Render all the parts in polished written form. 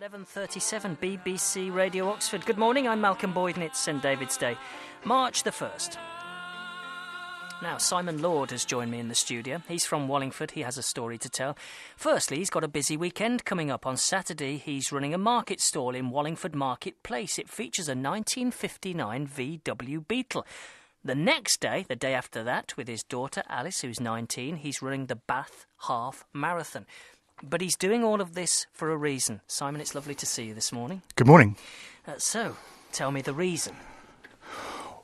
11:37 BBC Radio Oxford. Good morning, I'm Malcolm Boyd and it's St David's Day, March the 1st. Now, Simon Lord has joined me in the studio. He's from Wallingford. He has a story to tell. Firstly, he's got a busy weekend coming up. On Saturday, he's running a market stall in Wallingford Market Place. It features a 1959 VW Beetle. The next day, the day after that, with his daughter Alice, who's 19, he's running the Bath Half Marathon. But he's doing all of this for a reason. Simon, it's lovely to see you this morning. Good morning. So, tell me the reason.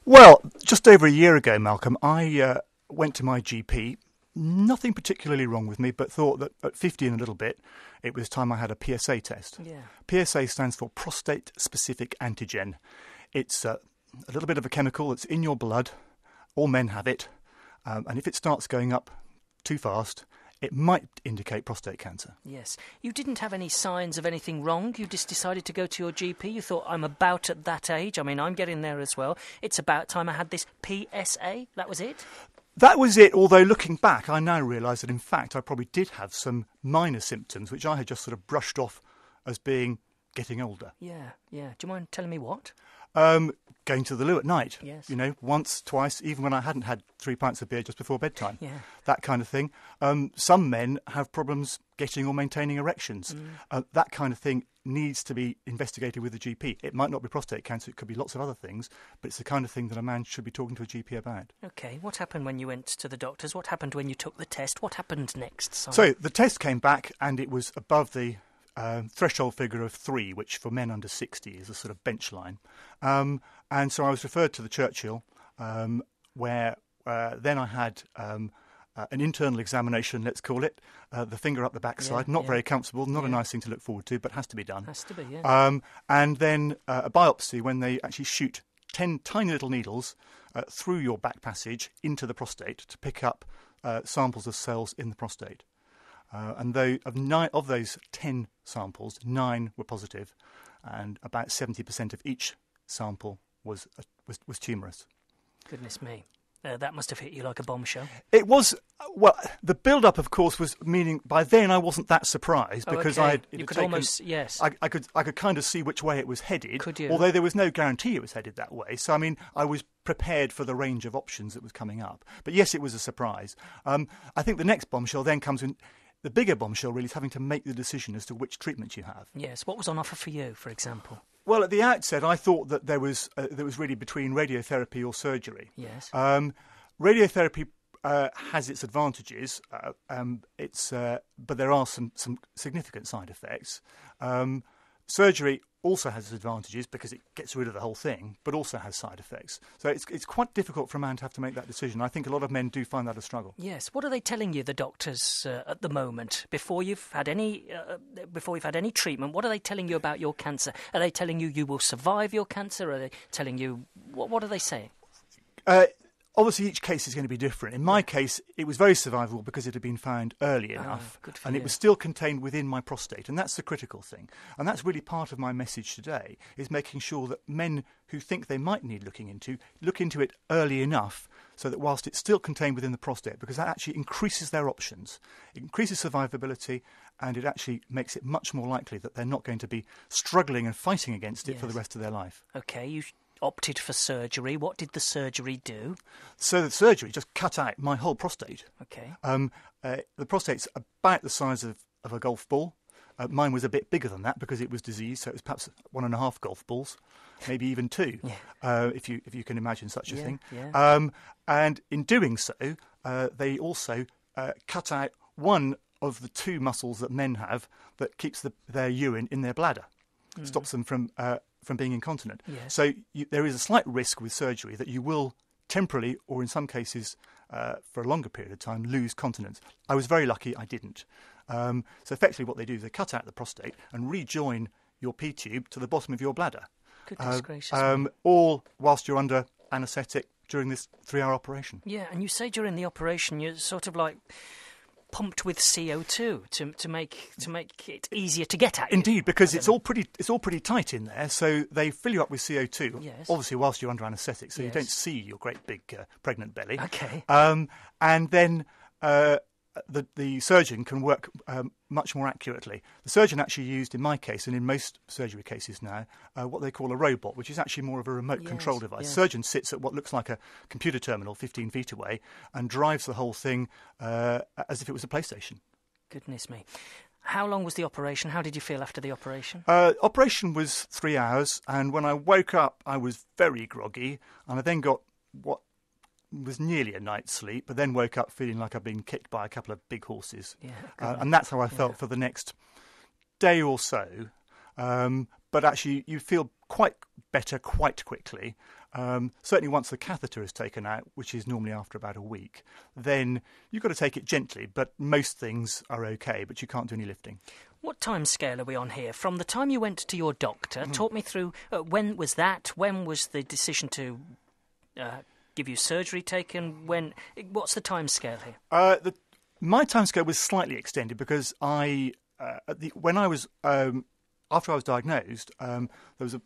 Well, just over a year ago, Malcolm, I went to my GP. Nothing particularly wrong with me, but thought that at 50 and a little bit, it was time I had a PSA test. Yeah. PSA stands for prostate-specific antigen. It's a little bit of a chemical that's in your blood. All men have it. And if it starts going up too fast, it might indicate prostate cancer. Yes. You didn't have any signs of anything wrong? You just decided to go to your GP? You thought, I'm about at that age? I mean, I'm getting there as well. It's about time I had this PSA? That was it? That was it, although looking back, I now realise that in fact I probably did have some minor symptoms, which I had just sort of brushed off as being getting older. Yeah. Do you mind telling me what? Going to the loo at night, Yes. You know, once, twice, even when I hadn't had 3 pints of beer just before bedtime. Yeah. That kind of thing. Some men have problems getting or maintaining erections. That kind of thing needs to be investigated with a GP. It might not be prostate cancer, it could be lots of other things, but it's the kind of thing that a man should be talking to a GP about. OK, what happened when you went to the doctors? What happened when you took the test? What happened next, Simon? So the test came back and it was above the threshold figure of 3, which for men under 60 is a sort of bench line. And so I was referred to the Churchill, where then I had an internal examination, let's call it, the finger up the backside. Not very comfortable, not a nice thing to look forward to, but has to be done. Has to be, yeah. And then a biopsy when they actually shoot 10 tiny little needles through your back passage into the prostate to pick up samples of cells in the prostate. And of those 10 samples, 9 were positive, and about 70% of each sample was tumorous. Goodness me. That must have hit you like a bombshell. It was, well, the build-up, of course, was meaning by then I wasn't that surprised because okay. it you had could taken, almost, yes. I could kind of see which way it was headed. Could you? Although there was no guarantee it was headed that way. So, I mean, I was prepared for the range of options that was coming up. But yes, it was a surprise. I think the next bombshell then comes in. The bigger bombshell really is having to make the decision as to which treatment you have. Yes. What was on offer for you, for example? Well, at the outset, I thought that there was really between radiotherapy or surgery. Yes. Radiotherapy has its advantages, but there are some significant side effects. Surgery also has its advantages because it gets rid of the whole thing, but also has side effects. So it's quite difficult for a man to have to make that decision. I think a lot of men do find that a struggle. Yes. What are they telling you, the doctors, at the moment, before you've had any treatment? What are they telling you about your cancer? Are they telling you will survive your cancer? Are they telling you what are they saying? Obviously, each case is going to be different. In my case, it was very survivable because it had been found early enough, and it was still contained within my prostate, and that's the critical thing. And that's really part of my message today, is making sure that men who think they might need looking into it early enough so that whilst it's still contained within the prostate, because that actually increases their options, it increases survivability, and it actually makes it much more likely that they're not going to be struggling and fighting against it for the rest of their life. OK, you opted for surgery. What did the surgery do? So the surgery just cut out my whole prostate. OK. The prostate's about the size of a golf ball. Mine was a bit bigger than that because it was diseased, so it was perhaps 1.5 golf balls, maybe even 2, if you can imagine such a thing. Yeah. And in doing so, they also cut out one of the 2 muscles that men have that keeps their urine in their bladder, stops them from being incontinent. Yes. So there is a slight risk with surgery that you will temporarily, or in some cases for a longer period of time, lose continence. I was very lucky I didn't. So effectively what they do is they cut out the prostate and rejoin your P-tube to the bottom of your bladder. Goodness gracious. All whilst you're under anaesthetic during this 3-hour operation. Yeah, and you say during the operation you're sort of like pumped with CO2 to make it easier to get at you. Indeed, because it's all pretty tight in there. So they fill you up with CO2, obviously whilst you're under anaesthetic, so you don't see your great big pregnant belly. Okay. And then the surgeon can work much more accurately. The surgeon actually used, in my case, and in most surgery cases now, what they call a robot, which is actually more of a remote control device. Yes. Surgeon sits at what looks like a computer terminal 15 feet away and drives the whole thing as if it was a PlayStation. Goodness me. How long was the operation? How did you feel after the operation? Operation was 3 hours, and when I woke up, I was very groggy, and I then got what was nearly a night's sleep, but then woke up feeling like I'd been kicked by a couple of big horses. And that's how I felt for the next day or so. But actually, you feel quite better quite quickly. Certainly once the catheter is taken out, which is normally after about a week, then you've got to take it gently, but most things are okay, but you can't do any lifting. What time scale are we on here? From the time you went to your doctor, talk me through, when was that? When was the decision to give you surgery taken? What's the time scale here? My time scale was slightly extended because after I was diagnosed, there was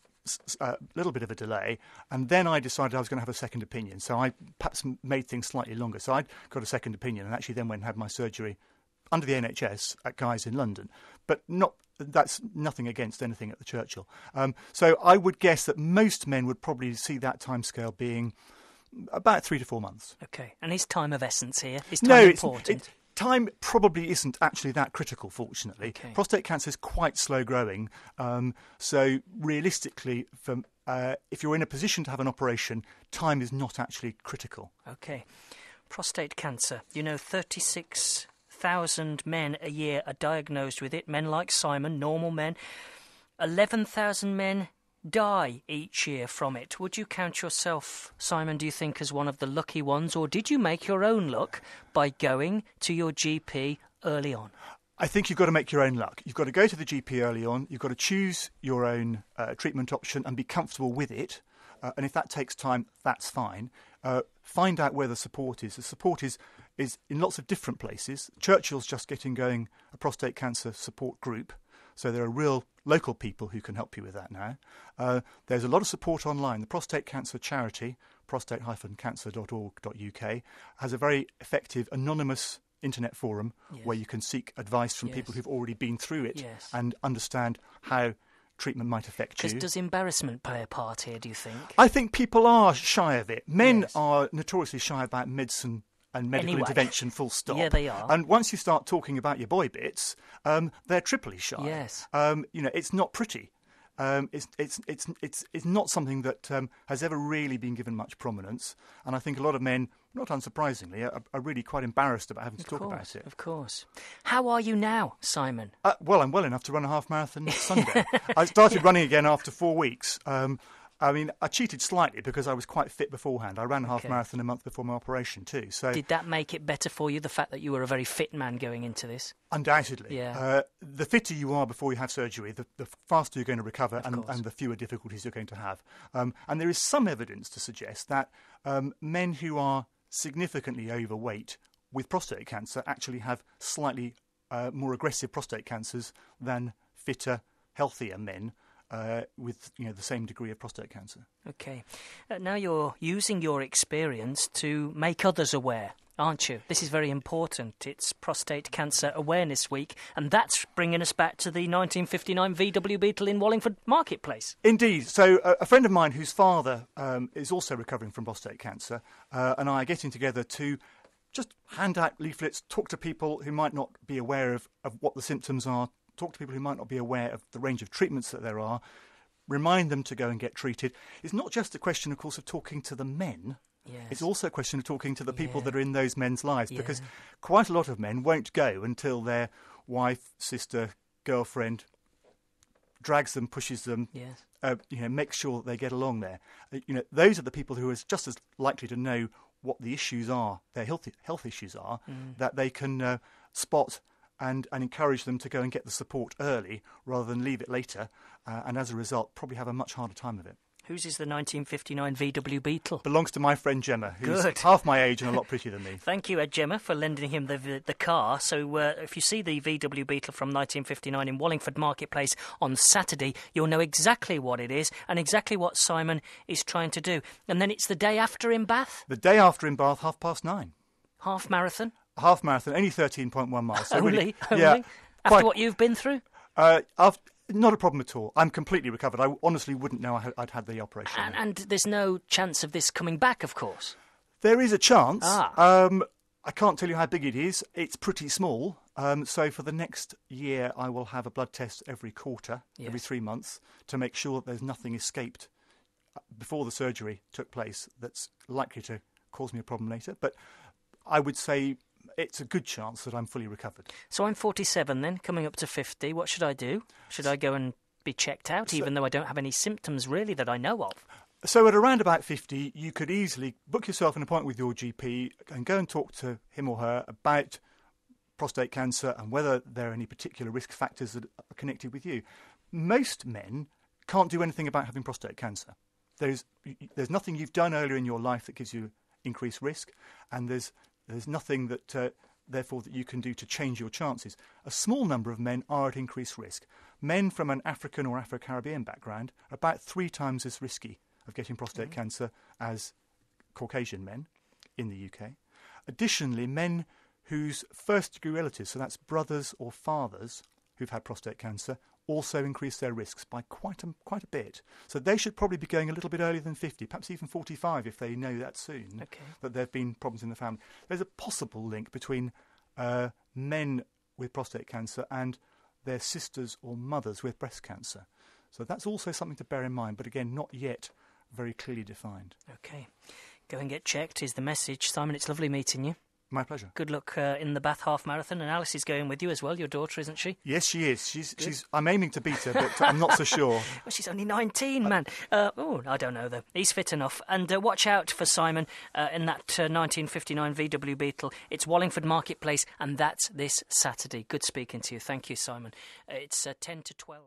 a little bit of a delay, and then I decided I was going to have a second opinion. So I perhaps made things slightly longer. So I got a second opinion and actually then went and had my surgery under the NHS at Guy's in London. But that's nothing against anything at the Churchill. So I would guess that most men would probably see that timescale being about 3 to 4 months. Okay. And is time of essence here? Is time important? Time probably isn't actually that critical, fortunately. Okay. Prostate cancer is quite slow growing. So realistically, if you're in a position to have an operation, time is not actually critical. Okay. Prostate cancer. 36,000 men a year are diagnosed with it. Men like Simon, normal men. 11,000 men die each year from it. Would you count yourself, Simon, do you think, as one of the lucky ones, or did you make your own luck by going to your GP early on? I think you've got to make your own luck. You've got to go to the GP early on. You've got to choose your own treatment option and be comfortable with it. And if that takes time, that's fine. Find out where the support is. The support is in lots of different places. Churchill's just getting going a prostate cancer support group. So there are real local people who can help you with that now. There's a lot of support online. The Prostate Cancer Charity, prostate-cancer.org.uk, has a very effective anonymous internet forum where you can seek advice from people who've already been through it and understand how treatment might affect you. Does embarrassment play a part here, do you think? I think people are shy of it. Men are notoriously shy about medicine and medical intervention, full stop. Yeah, they are. And once you start talking about your boy bits, they're triply shy. Yes. It's not pretty. It's not something that has ever really been given much prominence. And I think a lot of men, not unsurprisingly, are really quite embarrassed about having to talk about it. Of course. How are you now, Simon? Well, I'm well enough to run a half marathon next Sunday. I started running again after 4 weeks. I cheated slightly because I was quite fit beforehand. I ran a half marathon a month before my operation too. So did that make it better for you, the fact that you were a very fit man going into this? Undoubtedly. Yeah. The fitter you are before you have surgery, the faster you're going to recover and the fewer difficulties you're going to have. And there is some evidence to suggest that men who are significantly overweight with prostate cancer actually have slightly more aggressive prostate cancers than fitter, healthier men. With the same degree of prostate cancer. Okay. Now you're using your experience to make others aware, aren't you? This is very important. It's Prostate Cancer Awareness Week, and that's bringing us back to the 1959 VW Beetle in Wallingford Marketplace. Indeed. So a friend of mine whose father is also recovering from prostate cancer and I are getting together to just hand out leaflets, talk to people who might not be aware of what the symptoms are, talk to people who might not be aware of the range of treatments that there are, remind them to go and get treated. It's not just a question, of course, of talking to the men. Yes. It's also a question of talking to the people that are in those men's lives, because quite a lot of men won't go until their wife, sister, girlfriend drags them, pushes them, makes sure that they get along there. Those are the people who are just as likely to know what the issues are, their health issues are, that they can spot and encourage them to go and get the support early rather than leave it later, and as a result probably have a much harder time of it. Whose is the 1959 VW Beetle? Belongs to my friend Gemma, who's half my age and a lot prettier than me. Thank you, Gemma, for lending him the car. So if you see the VW Beetle from 1959 in Wallingford Marketplace on Saturday, you'll know exactly what it is and exactly what Simon is trying to do. And then it's the day after in Bath? The day after in Bath, 9:30. Half marathon? half marathon, only 13.1 miles. So only? Yeah, After what you've been through? Not a problem at all. I'm completely recovered. I honestly wouldn't know I'd had the operation. And there's no chance of this coming back, of course. There is a chance. I can't tell you how big it is. It's pretty small. So for the next year, I will have a blood test every quarter, every 3 months, to make sure that there's nothing escaped before the surgery took place that's likely to cause me a problem later. But I would say it's a good chance that I'm fully recovered. So I'm 47 then, coming up to 50. What should I do? Should I go and be checked out, even though I don't have any symptoms really that I know of? So at around about 50, you could easily book yourself an appointment with your GP and go and talk to him or her about prostate cancer and whether there are any particular risk factors that are connected with you. Most men can't do anything about having prostate cancer. There's nothing you've done earlier in your life that gives you increased risk, and there's nothing that therefore that you can do to change your chances. A small number of men are at increased risk. Men from an African or Afro-Caribbean background are about 3 times as risky of getting prostate cancer as Caucasian men in the UK. Additionally, men whose first-degree relatives, so that's brothers or fathers who've had prostate cancer, also increase their risks by quite a bit. So they should probably be going a little bit earlier than 50, perhaps even 45 if they know that soon, that there have been problems in the family. There's a possible link between men with prostate cancer and their sisters or mothers with breast cancer. So that's also something to bear in mind, but again, not yet very clearly defined. OK. Go and get checked is the message. Simon, it's lovely meeting you. My pleasure. Good luck in the Bath Half Marathon. And Alice is going with you as well, your daughter, isn't she? Yes, she is. She's. I'm aiming to beat her, but I'm not so sure. Well, she's only 19, man. I don't know, though. He's fit enough. And watch out for Simon in that 1959 VW Beetle. It's Wallingford Marketplace, and that's this Saturday. Good speaking to you. Thank you, Simon. It's 10 to 12.